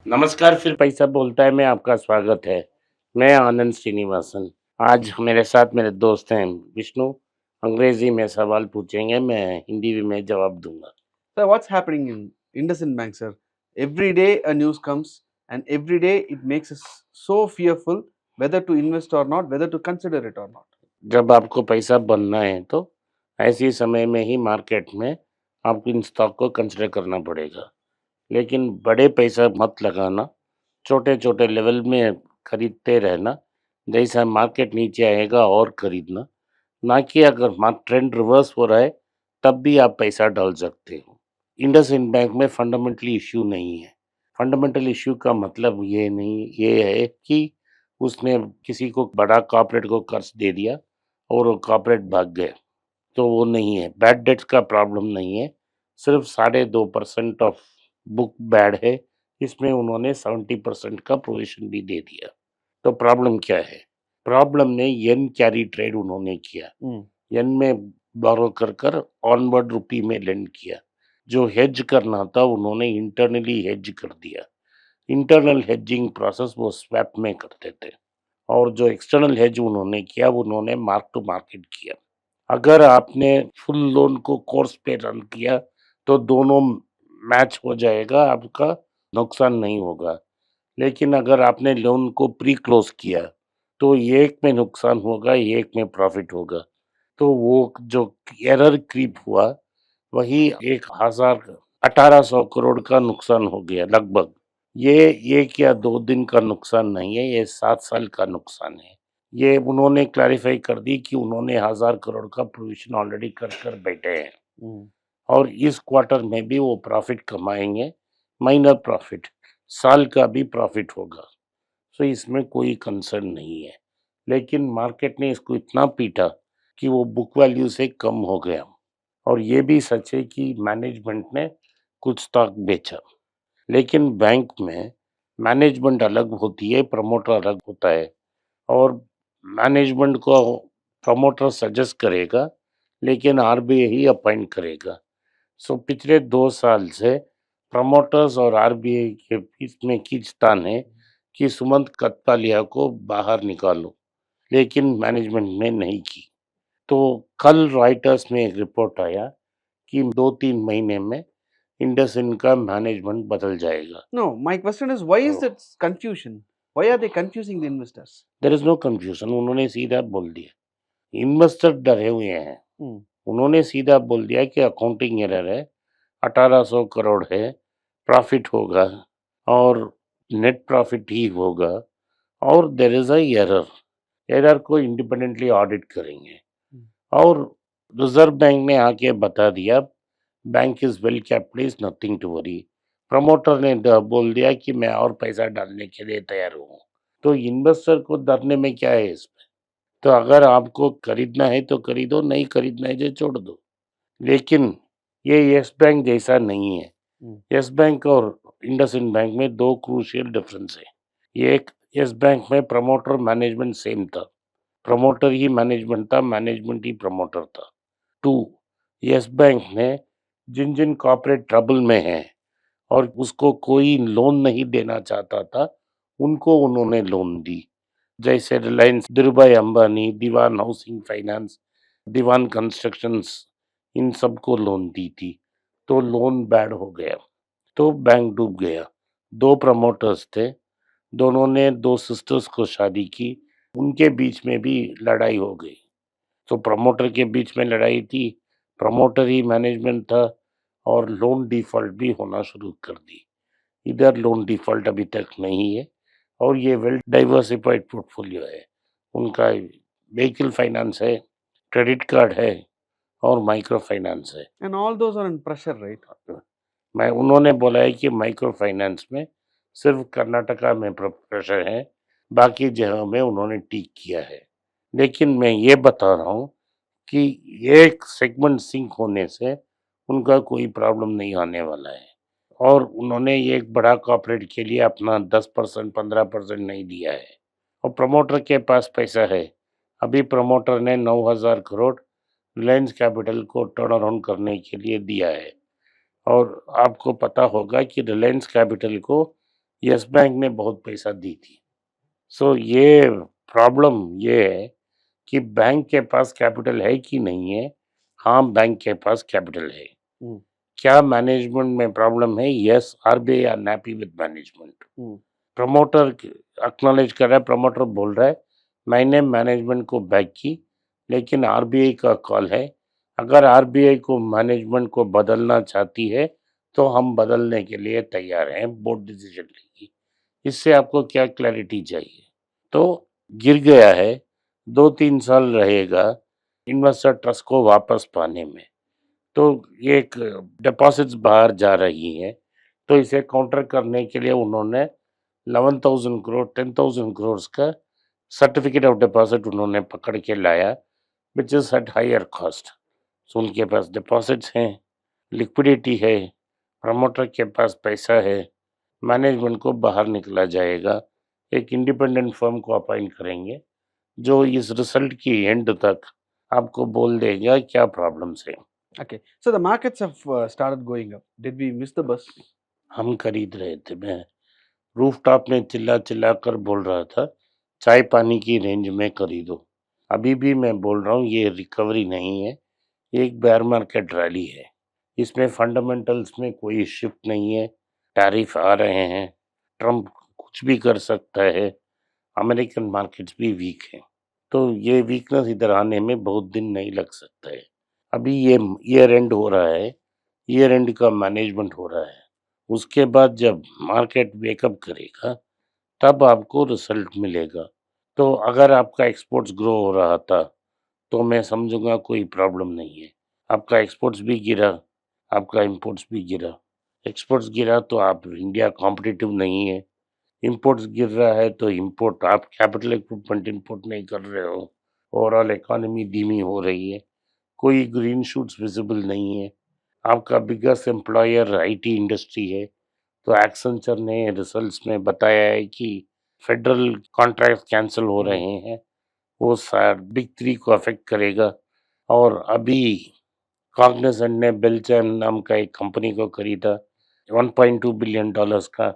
नमस्कार, फिर पैसा बोलता है में आपका स्वागत है। मैं आनंद श्रीनिवासन। आज मेरे साथ मेरे दोस्त हैं विष्णु। अंग्रेजी में सवाल पूछेंगे, मैं हिंदी में जवाब दूंगा। Sir, what's happening in IndusInd Bank, sir? Every day a news comes, and every day it makes us so fearful whether to invest or not, whether to consider it or not. जब आपको पैसा बनना है तो ऐसी समय में ही market में आपको इन स्टॉक को कंसिडर करना पड़ेगा। लेकिन बड़े पैसा मत लगाना, छोटे-छोटे लेवल में खरीदते रहना। जैसा मार्केट नीचे आएगा और खरीदना, ना कि अगर ट्रेंड रिवर्स हो रहा है तब भी आप पैसा डाल सकते हो। इंडसइंड बैंक में फंडामेंटली इश्यू नहीं है। फंडामेंटल इश्यू का मतलब ये है कि उसने किसी को बड़ा कॉर्पोरेट को कर्ज दे दिया और वो कॉर्पोरेट भाग गए, तो वो नहीं है। बैड डेट्स का प्रॉब्लम नहीं है, सिर्फ 2.5% ऑफ बुक बैड है। इसमें उन्होंने 70% का प्रोविजन भी दे दिया। तो प्रॉब्लम क्या है? प्रॉब्लम ने येन कैरी ट्रेड उन्होंने किया। येन में बोरो कर ऑनवर्ड रुपी में लेंड किया। जो हेज करना था उन्होंने इंटरनली हेज कर दिया। इंटरनल हेजिंग प्रोसेस वो स्वैप में करते थे, और जो एक्सटर्नल हेज उन्होंने किया उन्होंने मार्क टू मार्केट किया। अगर आपने फुल लोन को कोर्स पे रन किया तो दोनों मैच हो जाएगा, आपका नुकसान नहीं होगा। लेकिन अगर आपने लोन को प्री क्लोज किया तो एक में नुकसान होगा, एक में प्रॉफिट होगा। तो वो जो एरर क्रीप हुआ वही 1800 करोड़ का नुकसान हो गया लगभग। ये 1 या 2 दिन का नुकसान नहीं है, ये 7 साल का नुकसान है। ये उन्होंने क्लैरिफाई कर दी कि उन्होंने 1000 करोड़ का प्रोविजन ऑलरेडी कर बैठे हैं, और इस क्वार्टर में भी वो प्रॉफिट कमाएंगे। माइनर प्रॉफिट, साल का भी प्रॉफिट होगा। सो इसमें कोई कंसर्न नहीं है। लेकिन मार्केट ने इसको इतना पीटा कि वो बुक वैल्यू से कम हो गया। और ये भी सच है कि मैनेजमेंट ने कुछ स्टॉक बेचा। लेकिन बैंक में मैनेजमेंट अलग होती है, प्रमोटर अलग होता है। और मैनेजमेंट को प्रमोटर सजेस्ट करेगा, लेकिन आरबीआई ही अपॉइंट करेगा। सो पिछले 2 साल से प्रमोटर्स और आरबीआई के बीच में खींचतान है कि सुमंत कत्तालिया को बाहर निकालो, लेकिन मैनेजमेंट ने नहीं की। तो कल रॉयटर्स में एक रिपोर्ट आया कि 2-3 महीने में इंडसइंड का मैनेजमेंट बदल जाएगा। No, my question is, why is that confusion? Why are they confusing the investors? There is no confusion, उन्होंने सीधा बोल दिया। इन्वेस्टर डरे हुए हैं। उन्होंने सीधा बोल दिया कि अकाउंटिंग एरर है, 1800 करोड़ है, प्रॉफिट होगा और नेट प्रॉफिट ही होगा, और there is a error. Error को इंडिपेंडेंटली ऑडिट करेंगे। और रिजर्व बैंक ने आके बता दिया bank is well capitalised, nothing to worry. Promoter ने बोल दिया कि मैं और पैसा डालने के लिए तैयार हूँ। तो इन्वेस्टर को डरने में क्या है इसमें? तो अगर आपको खरीदना है तो खरीदो, नहीं खरीदना है जो छोड़ दो। लेकिन ये यस बैंक जैसा नहीं है। यस बैंक और इंडसइंड बैंक में 2 क्रूशियल डिफरेंस है। ये एक, यस बैंक में प्रमोटर मैनेजमेंट सेम था, प्रमोटर ही मैनेजमेंट था, मैनेजमेंट ही प्रमोटर था। 2, यस बैंक ने जिन जिन कॉर्पोरेट ट्रबल में है और उसको कोई लोन नहीं देना चाहता था, उनको उन्होंने लोन दी। जैसे रिलायंस, धीरूभाई अंबानी, दीवान हाउसिंग फाइनेंस, दीवान कंस्ट्रक्शंस, इन सबको लोन दी थी। तो लोन बैड हो गया, तो बैंक डूब गया। 2 प्रमोटर्स थे, दोनों ने 2 सिस्टर्स को शादी की, उनके बीच में भी लड़ाई हो गई। तो प्रमोटर के बीच में लड़ाई थी, प्रमोटर ही मैनेजमेंट था, और लोन डिफ़ॉल्ट भी होना शुरू कर दी। इधर लोन डिफ़ॉल्ट अभी तक नहीं है, और ये वेल डाइवर्सिफाइड पोर्टफोलियो है। उनका व्हीकल फाइनेंस है, क्रेडिट कार्ड है और माइक्रो फाइनेंस है। And all those are in pressure, right? उन्होंने बोला है कि माइक्रो फाइनेंस में सिर्फ कर्नाटका में प्रेशर है, बाकी जगह में उन्होंने ठीक किया है। लेकिन मैं ये बता रहा हूँ कि एक सेगमेंट सिंक होने से उनका कोई प्रॉब्लम नहीं आने वाला है। और उन्होंने ये एक बड़ा कॉर्पोरेट के लिए अपना 10% 15% नहीं दिया है, और प्रमोटर के पास पैसा है। अभी प्रमोटर ने 9000 करोड़ रिलायंस कैपिटल को टर्न अराउंड करने के लिए दिया है। और आपको पता होगा कि रिलायंस कैपिटल को यस बैंक ने बहुत पैसा दी थी। सो ये प्रॉब्लम ये है कि बैंक के पास कैपिटल है कि नहीं है? हाँ, बैंक के पास कैपिटल है। क्या मैनेजमेंट में प्रॉब्लम है? Yes, RBI are happy with management. Promoter acknowledge कर रहा है, प्रमोटर बोल रहा है मैंने मैनेजमेंट को बैक की, लेकिन आरबीआई का कॉल है। अगर आरबीआई को मैनेजमेंट को बदलना चाहती है तो हम बदलने के लिए तैयार हैं, बोर्ड डिसीजन लेगी। इससे आपको क्या क्लैरिटी चाहिए? तो गिर गया है, 2-3 साल रहेगा इन्वेस्टर ट्रस्ट को वापस पाने में। तो ये एक डिपॉजिट्स बाहर जा रही हैं, तो इसे काउंटर करने के लिए उन्होंने 11,000 करोड़ 10,000 करोड़ का सर्टिफिकेट ऑफ डिपॉजिट उन्होंने पकड़ के लाया, which is at higher cost. So उनके पास डिपॉजिट्स हैं, लिक्विडिटी है, प्रमोटर के पास पैसा है, मैनेजमेंट को बाहर निकला जाएगा, एक इंडिपेंडेंट फर्म को अपॉइंट करेंगे जो इस रिजल्ट की एंड तक आपको बोल देगा क्या प्रॉब्लम्स है। Okay, so the markets have started going up. Did we miss the bus? हम खरीद रहे थे, मैं रूफटॉप में चिल्ला चिल्ला कर बोल रहा था चाय पानी की रेंज में खरीदो। अभी भी मैं बोल रहा हूँ ये रिकवरी नहीं है, ये एक बेयर मार्केट रैली है। इसमें फंडामेंटल्स में कोई शिफ्ट नहीं है, टैरिफ आ रहे हैं, ट्रम्प कुछ भी कर सकता है, अमेरिकन मार्केट्स भी वीक हैं, तो ये वीकनेस इधर आने में बहुत दिन नहीं लग सकता है। अभी ये ईयर एंड हो रहा है, ईयर एंड का मैनेजमेंट हो रहा है, उसके बाद जब मार्केट वेकअप करेगा तब आपको रिजल्ट मिलेगा। तो अगर आपका एक्सपोर्ट्स ग्रो हो रहा था तो मैं समझूंगा कोई प्रॉब्लम नहीं है। आपका एक्सपोर्ट्स भी गिरा, आपका इंपोर्ट्स भी गिरा। एक्सपोर्ट्स गिरा तो आप इंडिया कॉम्पिटिटिव नहीं है, इंपोर्ट्स गिर रहा है तो इंपोर्ट आप कैपिटल इक्विपमेंट इंपोर्ट नहीं कर रहे हो, ओवरऑल इकोनॉमी धीमी हो रही है, कोई ग्रीन शूट्स विजिबल नहीं है। आपका बिगेस्ट एम्प्लॉयर आईटी इंडस्ट्री है, तो एक्सेंचर ने रिजल्ट्स में बताया है कि फेडरल कॉन्ट्रैक्ट कैंसिल हो रहे हैं, वो बिग थ्री को अफेक्ट करेगा। और अभी कॉग्निजेंट ने बेल्चन नाम का एक कंपनी को खरीदा 1.2 बिलियन डॉलर्स का।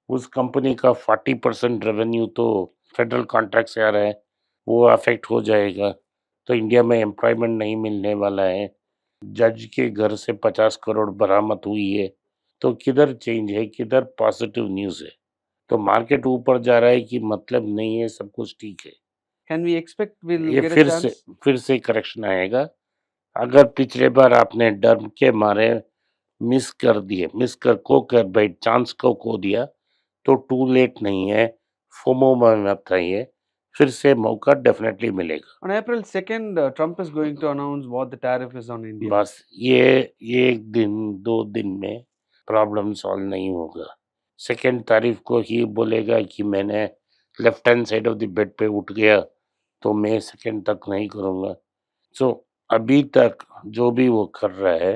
उस कंपनी का 40% रेवेन्यू तो फेडरल कॉन्ट्रैक्ट से आ रहा है, वो अफेक्ट हो जाएगा, तो इंडिया में एम्प्लॉयमेंट नहीं मिलने वाला है। जज के घर से 50 करोड़ बरामद हुई है, तो किधर चेंज है, किधर पॉजिटिव न्यूज़ है? तो मार्केट ऊपर जा रहा है कि मतलब नहीं है, सब कुछ ठीक है। Can we expect we'll ये get a chance? फिर से करेक्शन आएगा। अगर पिछले बार आपने डर के मारे मिस कर को कर भाई चांस को खो दिया तो टू लेट नहीं है, फोमो में मत आइए, फिर से मौका डेफिनेटली मिलेगा। On April 2nd, Trump is going to announce what the tariff is on India. बस ये एक दिन 2 दिन में प्रॉब्लम सॉल्व नहीं होगा। सेकेंड तारीख को ही बोलेगा कि मैंने left hand side of the bed पे उठ गया तो मैं सेकेंड तक नहीं करूँगा। सो अभी तक जो भी वो कर रहा है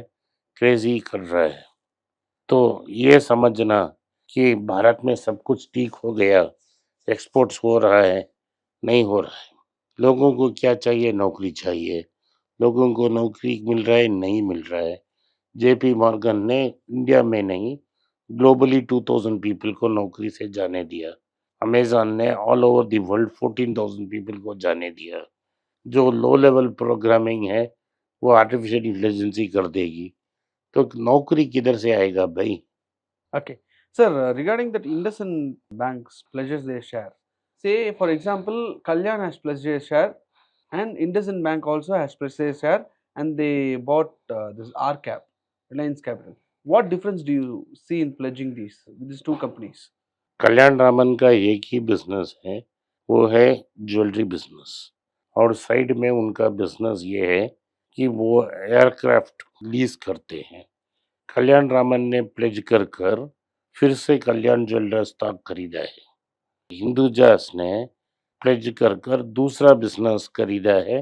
क्रेजी कर रहा है। तो ये समझना कि भारत में सब कुछ ठीक हो गया, एक्सपोर्ट्स हो रहा है, नहीं हो रहा है। लोगों को क्या चाहिए? नौकरी चाहिए। लोगों को नौकरी मिल रहा है, नहीं मिल रहा है। जेपी मॉर्गन ने इंडिया में नहीं ग्लोबली 2000 पीपल को नौकरी से जाने दिया। अमेज़न ने all over the world 14,000 people को जाने दिया। जो लो लेवल प्रोग्रामिंग है वो आर्टिफिशियल इंटेलिजेंस ही कर देगी, तो नौकरी किधर से आएगा भाई? Okay. Sir, regarding that IndusInd Banks pledges their share. Say, for example, Kalyan has pledged their share and IndusInd Bank also has pledged their share and they bought this RCap, Reliance Capital. What difference do you see in pledging these two companies? कल्याण रामन का एक ही business है, वो है jewellery business, और side में उनका business ये है कि वो एयरक्राफ्ट लीज करते हैं। कल्याण रामन ने प्लेज कर कर फिर से कल्याण ज्वेलर्स स्टॉक खरीदा है। हिंदुजास ने प्लेज कर कर दूसरा बिजनेस खरीदा है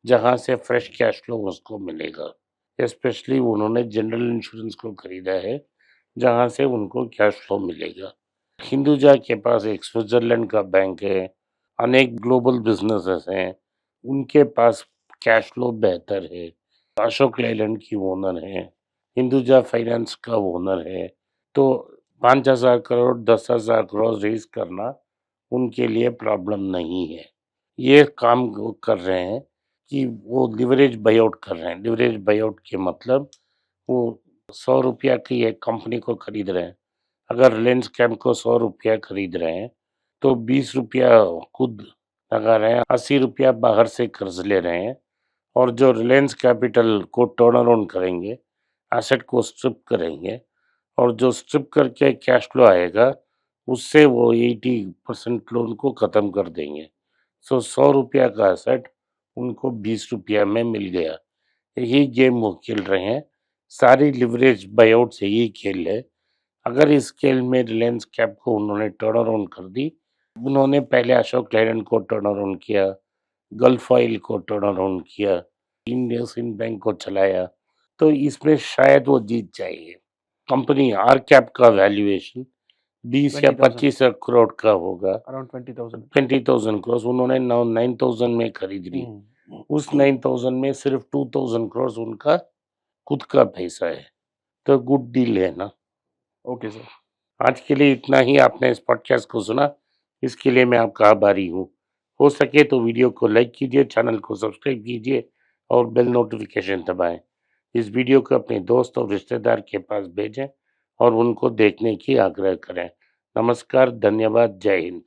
जहां से फ्रेश कैश फ्लो उसको मिलेगा। स्पेशली उन्होंने जनरल इंश्योरेंस को खरीदा है जहां से उनको कैश फ्लो मिलेगा। हिंदुजा के पास एक स्विट्जरलैंड का बैंक है, अनेक ग्लोबल बिजनेसेस हैं, उनके पास कैश फ्लो बेहतर है। अशोक लेलैंड की ओनर है, हिंदुजा फाइनेंस का ओनर है, तो 5,000 करोड़ 10,000 करोड़ रेज करना उनके लिए प्रॉब्लम नहीं है। ये काम वो कर रहे हैं कि वो लिवरेज बायआउट कर रहे हैं। लिवरेज बायआउट के मतलब वो 100 रुपया की एक कंपनी को खरीद रहे हैं। अगर रिलायंस कैप को 100 रुपया खरीद रहे हैं तो 20 रुपया खुद लगा रहे हैं, 80 रुपया बाहर से कर्ज ले रहे हैं और जो रिलायंस कैपिटल को टर्न अराउंड करेंगे, एसेट को स्ट्रिप करेंगे और जो स्ट्रिप करके कैश फ्लो आएगा उससे वो 80% लोन को ख़त्म कर देंगे। सो 100 रुपया का एसेट उनको 20 रुपया में मिल गया। यही गेम वो खेल रहे हैं। सारी लिवरेज बायआउट से यही खेल है। अगर इस खेल में रिलायंस कैप को उन्होंने टर्न अराउंड कर दी, उन्होंने पहले अशोक लेलैंड को टर्न अराउंड किया, गल्फ ऑयल को टर्न अराउंड किया, इंडसइंड बैंक को चलाया, तो इसमें शायद वो जीत जाएंगे। कंपनी आर कैप का वैल्यूएशन 20 या 20,000 25 करोड़ का होगा। अराउंड 20,000. 20,000 करोड़ उन्होंने 9,000 में खरीद ली। उस 9,000 में सिर्फ 2,000 करोड़ उनका खुद का पैसा है, तो गुड डील है ना। Okay sir. आज के लिए इतना ही। आपने इस पॉडकास्ट को सुना, इसके लिए मैं आपका आभारी हूँ। हो सके तो वीडियो को लाइक कीजिए, चैनल को सब्सक्राइब कीजिए और बेल नोटिफिकेशन दबाएं। इस वीडियो को अपने दोस्त और रिश्तेदार के पास भेजें और उनको देखने की आग्रह करें। नमस्कार, धन्यवाद, जय हिंद।